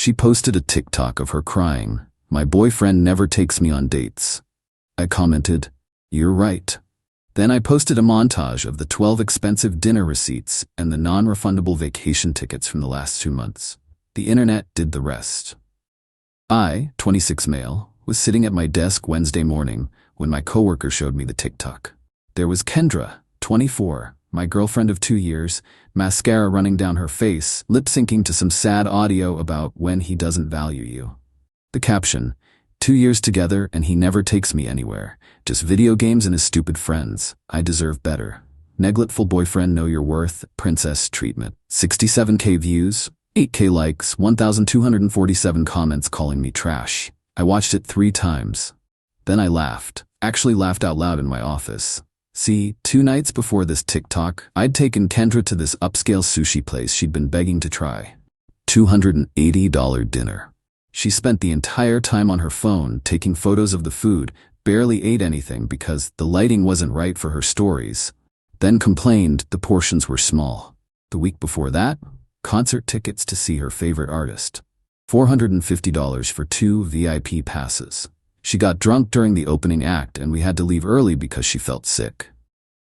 She posted a TikTok of her crying. "My boyfriend never takes me on dates." I commented, "You're right." Then I posted a montage of the 12 expensive dinner receipts and the non-refundable vacation tickets from the last 2 months. The internet did the rest. I, 26 male, was sitting at my desk Wednesday morning when my coworker showed me the TikTok. There was Kendra, 24, my girlfriend of 2 years, mascara running down her face, lip-syncing to some sad audio about when he doesn't value you. The caption, 2 years together and he never takes me anywhere. Just video games and his stupid friends. I deserve better. Neglectful boyfriend, know your worth. Princess treatment. 67K views, 8K likes, 1,247 comments calling me trash. I watched it 3 times. Then I laughed. Actually laughed out loud in my office. See, 2 nights before this TikTok, I'd taken Kendra to this upscale sushi place she'd been begging to try. $280 dinner. She spent the entire time on her phone taking photos of the food, barely ate anything because the lighting wasn't right for her stories, then complained the portions were small. The week before that, concert tickets to see her favorite artist. $450 for 2 VIP passes. She got drunk during the opening act and we had to leave early because she felt sick.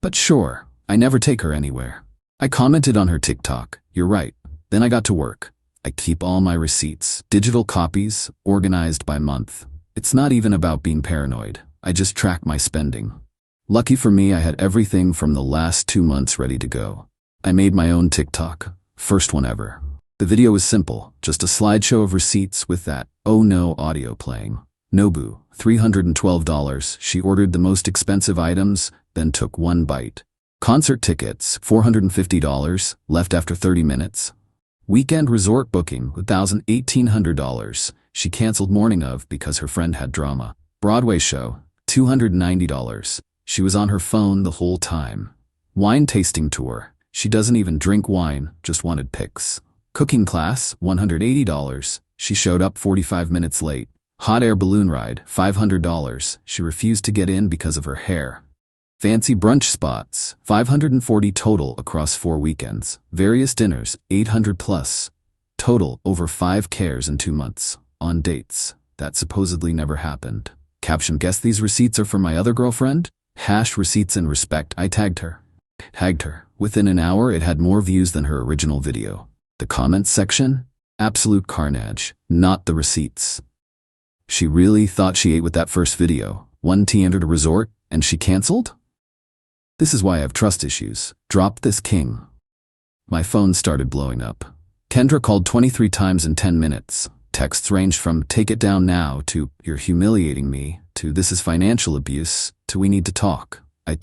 But sure, I never take her anywhere. I commented on her TikTok, "You're right." Then I got to work. I keep all my receipts, digital copies, organized by month. It's not even about being paranoid. I just track my spending. Lucky for me, I had everything from the last 2 months ready to go. I made my own TikTok, first one ever. The video was simple, just a slideshow of receipts with that "oh no" audio playing. Nobu, $312. She ordered the most expensive items, then took 1 bite. Concert tickets, $450, left after 30 minutes. Weekend resort booking, $1,800. She canceled morning of because her friend had drama. Broadway show, $290. She was on her phone the whole time. Wine tasting tour. She doesn't even drink wine, just wanted pics. Cooking class, $180. She showed up 45 minutes late. Hot air balloon ride, $500. She refused to get in because of her hair. Fancy brunch spots, $540 total across 4 weekends. Various dinners, $800 plus. Total, over 5 cares in 2 months. On dates. That supposedly never happened. Caption, guess these receipts are for my other girlfriend? #receipts and respect. I tagged her. Within an hour, it had more views than her original video. The comments section? Absolute carnage. Not the receipts. She really thought she ate with that first video. 1T entered a resort, and she canceled? This is why I have trust issues. Drop this king. My phone started blowing up. Kendra called 23 times in 10 minutes. Texts ranged from "take it down now" to "you're humiliating me" to "this is financial abuse" to "we need to talk." I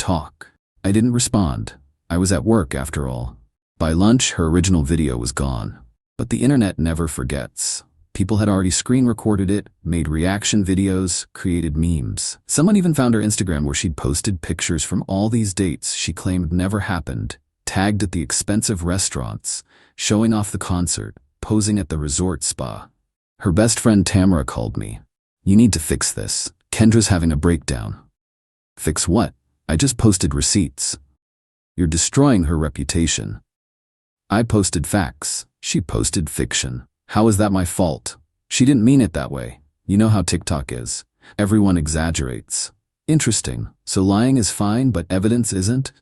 didn't respond. I was at work after all. By lunch, her original video was gone. But the internet never forgets. People had already screen recorded it, made reaction videos, created memes. Someone even found her Instagram where she'd posted pictures from all these dates she claimed never happened, tagged at the expensive restaurants, showing off the concert, posing at the resort spa. Her best friend Tamara called me. "You need to fix this. Kendra's having a breakdown." Fix what? I just posted receipts. You're destroying her reputation. I posted facts. She posted fiction. How is that my fault? She didn't mean it that way. You know how TikTok is. Everyone exaggerates. Interesting. So lying is fine, but evidence isn't?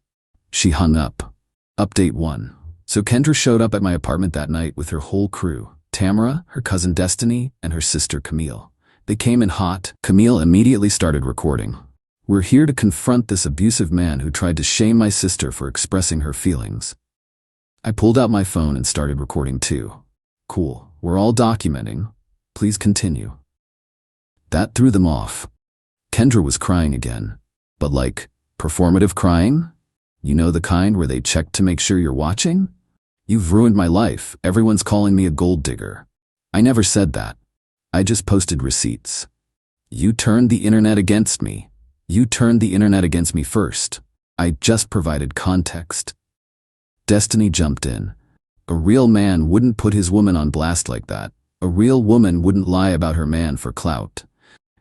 She hung up. Update 1. So Kendra showed up at my apartment that night with her whole crew. Tamara, her cousin Destiny, and her sister Camille. They came in hot. Camille immediately started recording. "We're here to confront this abusive man who tried to shame my sister for expressing her feelings." I pulled out my phone and started recording too. "Cool. We're all documenting. Please continue." That threw them off. Kendra was crying again. But like, performative crying? You know the kind where they check to make sure you're watching? "You've ruined my life. Everyone's calling me a gold digger." I never said that. I just posted receipts. You turned the internet against me. You turned the internet against me first. I just provided context. Destiny jumped in. A real man wouldn't put his woman on blast like that. A real woman wouldn't lie about her man for clout.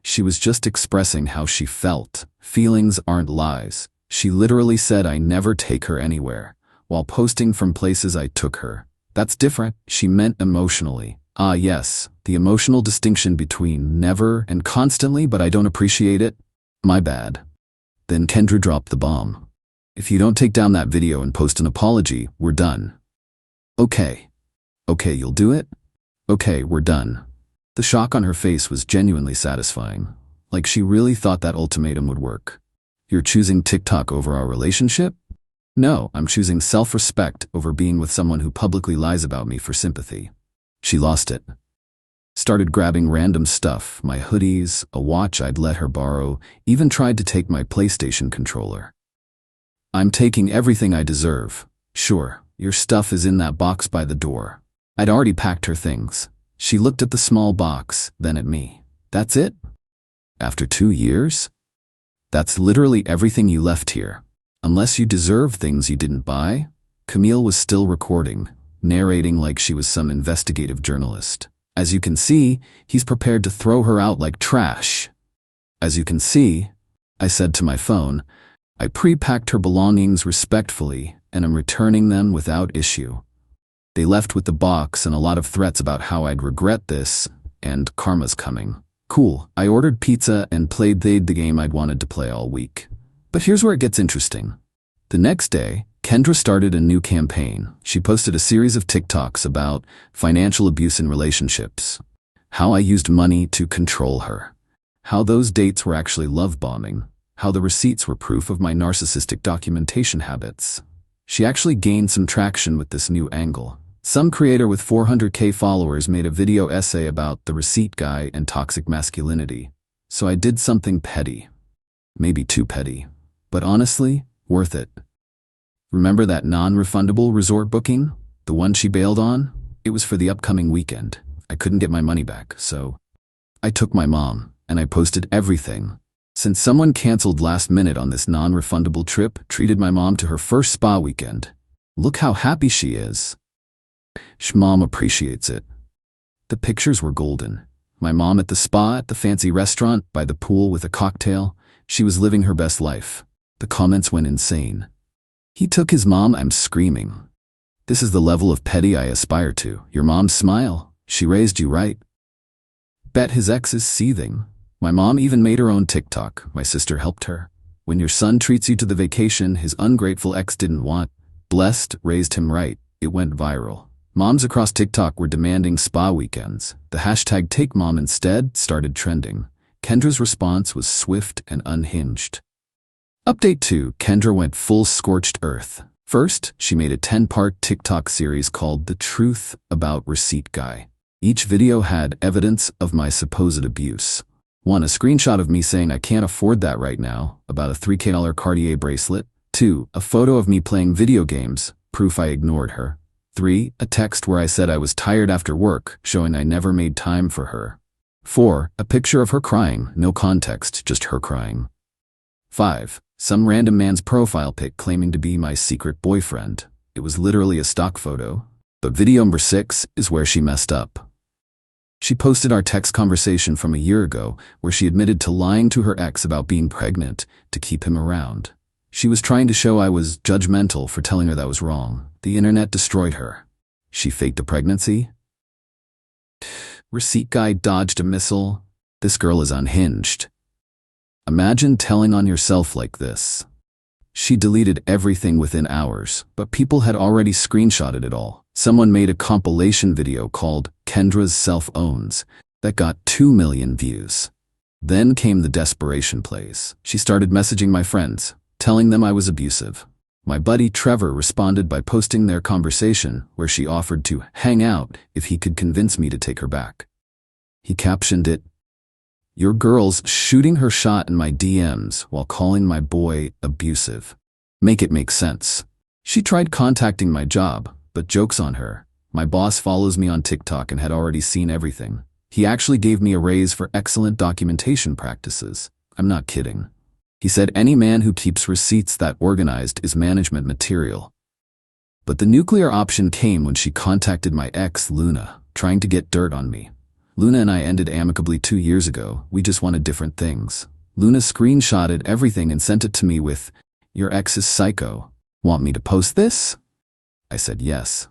She was just expressing how she felt. Feelings aren't lies. She literally said I never take her anywhere, while posting from places I took her. That's different. She meant emotionally. Ah yes, the emotional distinction between never and constantly, but I don't appreciate it. My bad. Then Kendra dropped the bomb. If you don't take down that video and post an apology, we're done. Okay. Okay, you'll do it? Okay, we're done. The shock on her face was genuinely satisfying. Like she really thought that ultimatum would work. You're choosing TikTok over our relationship? No, I'm choosing self-respect over being with someone who publicly lies about me for sympathy. She lost it. Started grabbing random stuff, my hoodies, a watch I'd let her borrow, even tried to take my PlayStation controller. I'm taking everything I deserve. Sure, your stuff is in that box by the door. I'd already packed her things. She looked at the small box, then at me. That's it? After 2 years? That's literally everything you left here. Unless you deserve things you didn't buy? Camille was still recording, narrating like she was some investigative journalist. As you can see, he's prepared to throw her out like trash. As you can see, I said to my phone, I pre-packed her belongings respectfully and am returning them without issue. They left with the box and a lot of threats about how I'd regret this and karma's coming. Cool, I ordered pizza and played the game I'd wanted to play all week. But here's where it gets interesting. The next day, Kendra started a new campaign. She posted a series of TikToks about financial abuse in relationships, how I used money to control her, how those dates were actually love bombing, how the receipts were proof of my narcissistic documentation habits. She actually gained some traction with this new angle. Some creator with 400K followers made a video essay about the receipt guy and toxic masculinity. So I did something petty. Maybe too petty. But honestly, worth it. Remember that non-refundable resort booking? The one she bailed on? It was for the upcoming weekend. I couldn't get my money back, so I took my mom, and I posted everything. Since someone canceled last minute on this non-refundable trip, treated my mom to her first spa weekend. Look how happy she is. Mom appreciates it. The pictures were golden. My mom at the spa, at the fancy restaurant, by the pool with a cocktail. She was living her best life. The comments went insane. He took his mom, I'm screaming. This is the level of petty I aspire to. Your mom's smile. She raised you right. Bet his ex is seething. My mom even made her own TikTok. My sister helped her. When your son treats you to the vacation his ungrateful ex didn't want, blessed raised him right. It went viral. Moms across TikTok were demanding spa weekends. The hashtag #TakeMom instead started trending. Kendra's response was swift and unhinged. Update 2. Kendra went full scorched earth. First, she made a 10-part TikTok series called The Truth About Receipt Guy. Each video had evidence of my supposed abuse. 1. A screenshot of me saying I can't afford that right now, about a $3K Cartier bracelet. 2. A photo of me playing video games, proof I ignored her. 3. A text where I said I was tired after work, showing I never made time for her. 4. A picture of her crying, no context, just her crying. 5. Some random man's profile pic claiming to be my secret boyfriend. It was literally a stock photo. But video number 6 is where she messed up. She posted our text conversation from a year ago where she admitted to lying to her ex about being pregnant to keep him around. She was trying to show I was judgmental for telling her that was wrong. The internet destroyed her. She faked a pregnancy? Receipt guy dodged a missile. This girl is unhinged. Imagine telling on yourself like this. She deleted everything within hours, but people had already screenshotted it all. Someone made a compilation video called Kendra's Self-Owns that got 2 million views. Then came the desperation plays. She started messaging my friends, telling them I was abusive. My buddy Trevor responded by posting their conversation where she offered to hang out if he could convince me to take her back. He captioned it, "Your girl's shooting her shot in my DMs while calling my boy abusive. Make it make sense." She tried contacting my job, but joke's on her. My boss follows me on TikTok and had already seen everything. He actually gave me a raise for excellent documentation practices. I'm not kidding. He said any man who keeps receipts that organized is management material. But the nuclear option came when she contacted my ex, Luna, trying to get dirt on me. Luna and I ended amicably 2 years ago. We just wanted different things. Luna screenshotted everything and sent it to me with, "Your ex is psycho. Want me to post this?" I said yes.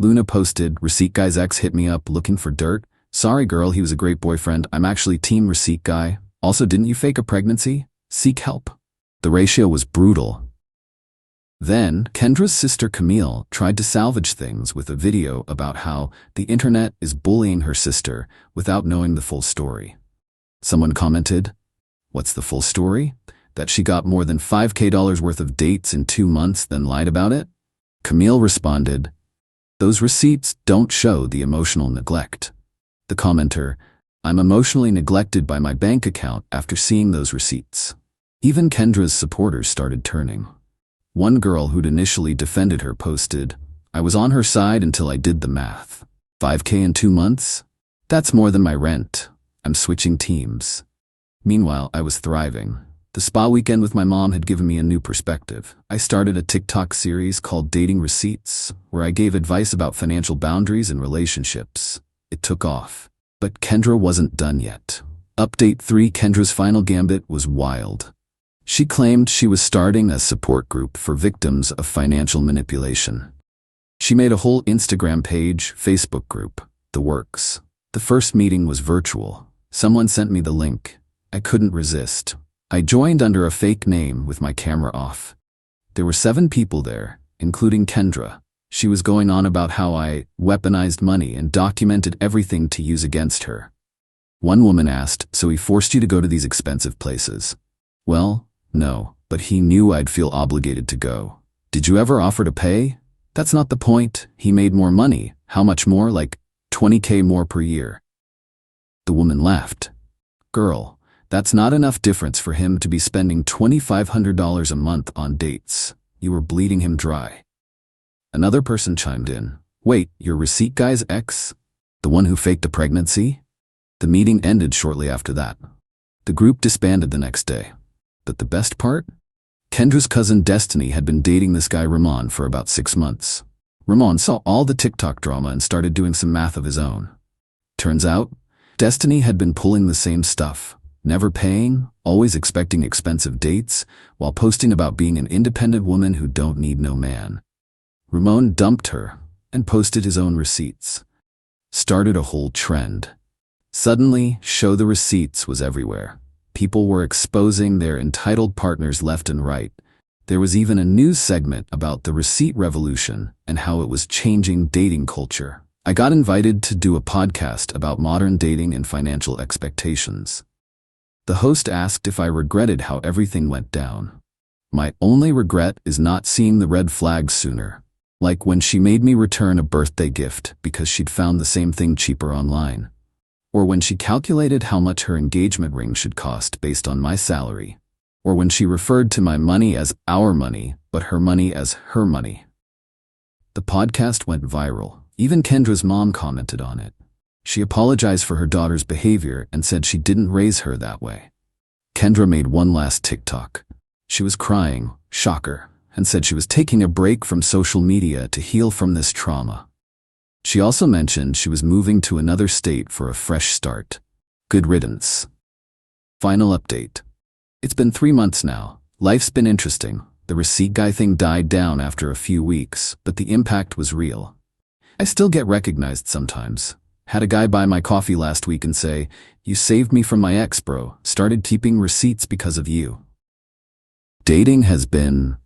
Luna posted, receipt guy's ex hit me up looking for dirt. Sorry girl, he was a great boyfriend. I'm actually team receipt guy. Also, didn't you fake a pregnancy? Seek help. The ratio was brutal. Then, Kendra's sister Camille tried to salvage things with a video about how the internet is bullying her sister without knowing the full story. Someone commented, "What's the full story? That she got more than $5,000 worth of dates in 2 months, then lied about it?" Camille responded, "Those receipts don't show the emotional neglect." The commenter, "I'm emotionally neglected by my bank account after seeing those receipts." Even Kendra's supporters started turning. One girl who'd initially defended her posted, "I was on her side until I did the math. $5,000 in 2 months? That's more than my rent. I'm switching teams." Meanwhile, I was thriving. The spa weekend with my mom had given me a new perspective. I started a TikTok series called Dating Receipts, where I gave advice about financial boundaries and relationships. It took off. But Kendra wasn't done yet. Update 3: Kendra's final gambit was wild. She claimed she was starting a support group for victims of financial manipulation. She made a whole Instagram page, Facebook group, the works. The first meeting was virtual. Someone sent me the link. I couldn't resist. I joined under a fake name with my camera off. There were 7 people there, including Kendra. She was going on about how I weaponized money and documented everything to use against her. One woman asked, "So he forced you to go to these expensive places?" Well, no, but he knew I'd feel obligated to go. "Did you ever offer to pay?" "That's not the point. He made more money." "How much more?" "Like $20,000 more per year." The woman laughed. "Girl, that's not enough difference for him to be spending $2,500 a month on dates. You were bleeding him dry." Another person chimed in, "Wait, your receipt guy's ex? The one who faked a pregnancy?" The meeting ended shortly after that. The group disbanded the next day. But the best part? Kendra's cousin Destiny had been dating this guy Ramon for about 6 months. Ramon saw all the TikTok drama and started doing some math of his own. Turns out, Destiny had been pulling the same stuff, never paying, always expecting expensive dates, while posting about being an independent woman who don't need no man. Ramon dumped her and posted his own receipts. Started a whole trend. Suddenly, show the receipts was everywhere. People were exposing their entitled partners left and right. There was even a news segment about the receipt revolution and how it was changing dating culture. I got invited to do a podcast about modern dating and financial expectations. The host asked if I regretted how everything went down. My only regret is not seeing the red flags sooner. Like when she made me return a birthday gift because she'd found the same thing cheaper online. Or when she calculated how much her engagement ring should cost based on my salary. Or when she referred to my money as our money, but her money as her money. The podcast went viral. Even Kendra's mom commented on it. She apologized for her daughter's behavior and said she didn't raise her that way. Kendra made one last TikTok. She was crying, shocker, and said she was taking a break from social media to heal from this trauma. She also mentioned she was moving to another state for a fresh start. Good riddance. Final update. It's been 3 months now. Life's been interesting. The receipt guy thing died down after a few weeks, but the impact was real. I still get recognized sometimes. Had a guy buy my coffee last week and say, "You saved me from my ex, bro. Started keeping receipts because of you." Dating has been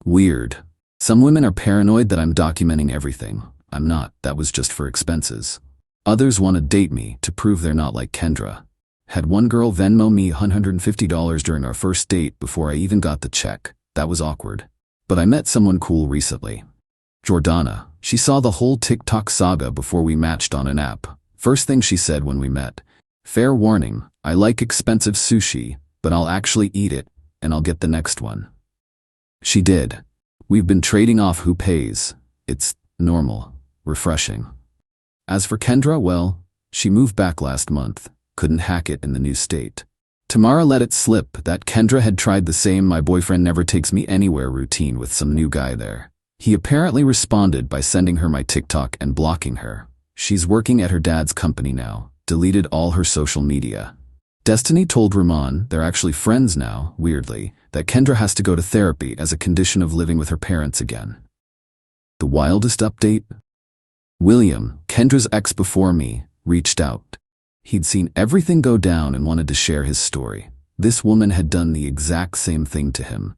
weird. Some women are paranoid that I'm documenting everything. I'm not. That was just for expenses. Others want to date me to prove they're not like Kendra. Had one girl Venmo me $150 during our first date before I even got the check. That was awkward. But I met someone cool recently. Jordana. She saw the whole TikTok saga before we matched on an app. First thing she said when we met, "Fair warning, I like expensive sushi, but I'll actually eat it, and I'll get the next one." She did. We've been trading off who pays. It's normal. Refreshing. As for Kendra, well, she moved back last month. Couldn't hack it in the new state. Tamara let it slip that Kendra had tried the same "my boyfriend never takes me anywhere" routine with some new guy there. He apparently responded by sending her my TikTok and blocking her. She's working at her dad's company now, deleted all her social media. Destiny told Ramon, they're actually friends now, weirdly, that Kendra has to go to therapy as a condition of living with her parents again. The wildest update? William, Kendra's ex before me, reached out. He'd seen everything go down and wanted to share his story. This woman had done the exact same thing to him.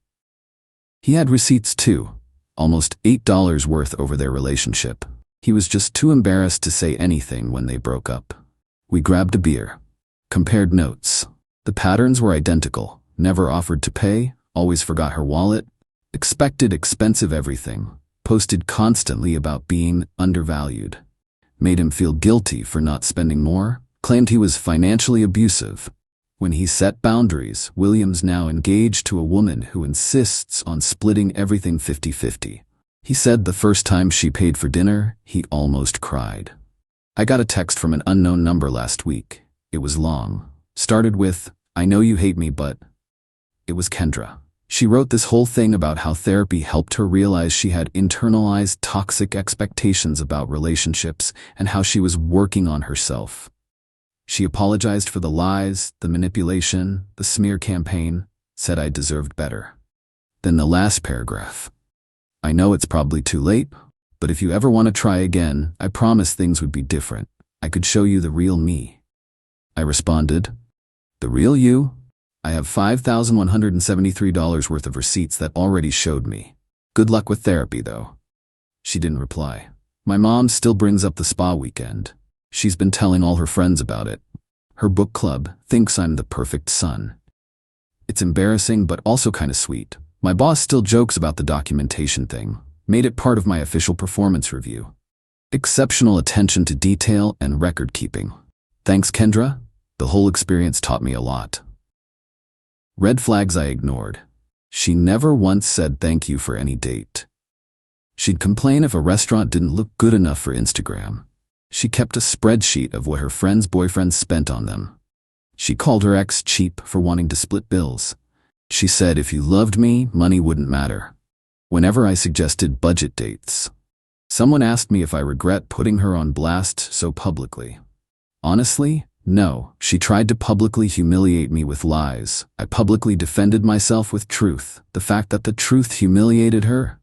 He had receipts too, almost $8 worth over their relationship. He was just too embarrassed to say anything when they broke up. We grabbed a beer. Compared notes. The patterns were identical. Never offered to pay, always forgot her wallet, expected expensive everything, posted constantly about being undervalued, made him feel guilty for not spending more, claimed he was financially abusive. When he set boundaries, William's now engaged to a woman who insists on splitting everything 50-50. He said the first time she paid for dinner, he almost cried. I got a text from an unknown number last week. It was long. Started with, "I know you hate me, but..." It was Kendra. She wrote this whole thing about how therapy helped her realize she had internalized toxic expectations about relationships and how she was working on herself. She apologized for the lies, the manipulation, the smear campaign, said I deserved better. Then the last paragraph. "I know it's probably too late, but if you ever want to try again, I promise things would be different. I could show you the real me." I responded, "The real you? I have $5,173 worth of receipts that already showed me. Good luck with therapy, though." She didn't reply. My mom still brings up the spa weekend. She's been telling all her friends about it. Her book club thinks I'm the perfect son. It's embarrassing, but also kind of sweet. My boss still jokes about the documentation thing. Made it part of my official performance review. Exceptional attention to detail and record keeping. Thanks, Kendra. The whole experience taught me a lot. Red flags I ignored. She never once said thank you for any date. She'd complain if a restaurant didn't look good enough for Instagram. She kept a spreadsheet of what her friends' boyfriends spent on them. She called her ex cheap for wanting to split bills. She said if you loved me, money wouldn't matter. Whenever I suggested budget dates, someone asked me if I regret putting her on blast so publicly. Honestly, no. She tried to publicly humiliate me with lies. I publicly defended myself with truth. The fact that the truth humiliated her,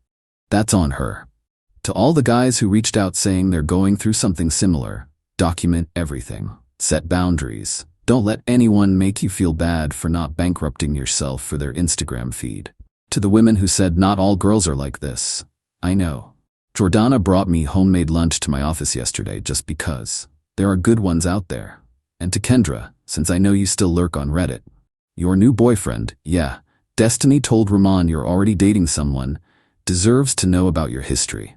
that's on her. To all the guys who reached out saying they're going through something similar, document everything. Set boundaries. Don't let anyone make you feel bad for not bankrupting yourself for their Instagram feed. To the women who said not all girls are like this, I know. Jordana brought me homemade lunch to my office yesterday just because. There are good ones out there. And to Kendra, since I know you still lurk on Reddit. Your new boyfriend, yeah, Destiny told Ramon you're already dating someone, deserves to know about your history.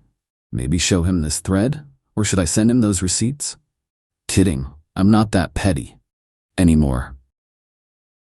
Maybe show him this thread? Or should I send him those receipts? Kidding, I'm not that petty. Anymore.